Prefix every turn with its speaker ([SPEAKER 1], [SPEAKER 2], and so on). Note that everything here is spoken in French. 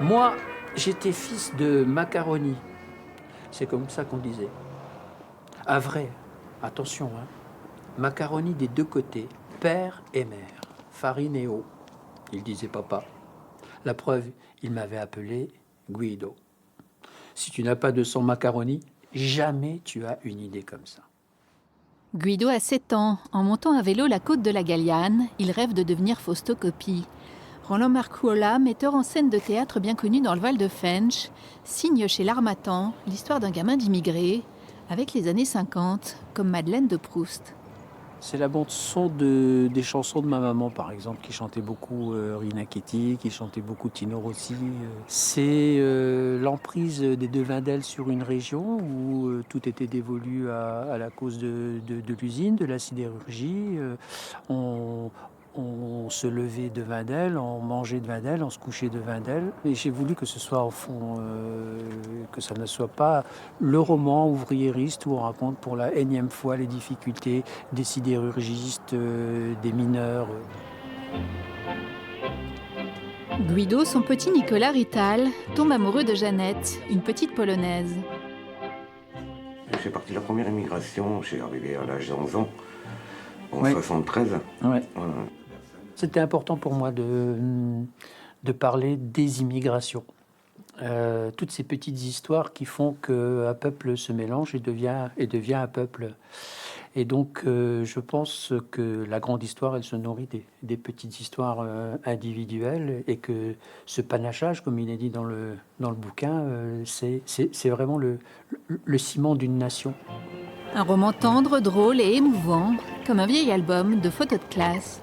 [SPEAKER 1] Moi, j'étais fils de macaroni. C'est comme ça qu'on disait. Ah vrai, attention, hein. Macaroni des deux côtés, père et mère, farine et eau. Il disait papa. La preuve, il m'avait appelé Guido. Si tu n'as pas de sang macaroni, jamais tu as une idée comme ça.
[SPEAKER 2] Guido a 7 ans. En montant à vélo la côte de la Galiane, il rêve de devenir Fausto Coppi. Roland Marcuola, metteur en scène de théâtre bien connu dans le Val de Fensch, signe chez l'Harmattan l'histoire d'un gamin d'immigré, avec les années 50, comme Madeleine de Proust.
[SPEAKER 1] C'est la bande-son des chansons de ma maman, par exemple, qui chantait beaucoup Rina Ketty, qui chantait beaucoup Tino Rossi. C'est l'emprise des Devindel sur une région où tout était dévolu à la cause de l'usine, de la sidérurgie. On se levait de Vindel, on mangeait de Vindel, on se couchait de Vindel. Et j'ai voulu que ce soit, au fond, que ça ne soit pas le roman ouvriériste où on raconte pour la énième fois les difficultés des sidérurgistes, des mineurs.
[SPEAKER 2] Guido, son petit Nicolas Rital, tombe amoureux de Jeannette, une petite Polonaise.
[SPEAKER 3] J'ai parti de la première immigration, j'ai arrivé à l'âge de 11 ans, en
[SPEAKER 1] Ouais.
[SPEAKER 3] 73.
[SPEAKER 1] Ouais. C'était important pour moi de parler des immigrations. Toutes ces petites histoires qui font qu'un peuple se mélange et devient un peuple. Et donc, je pense que la grande histoire, elle se nourrit des petites histoires individuelles et que ce panachage, comme il est dit dans le bouquin, c'est vraiment le ciment d'une nation.
[SPEAKER 2] Un roman tendre, drôle et émouvant, comme un vieil album de photos de classe.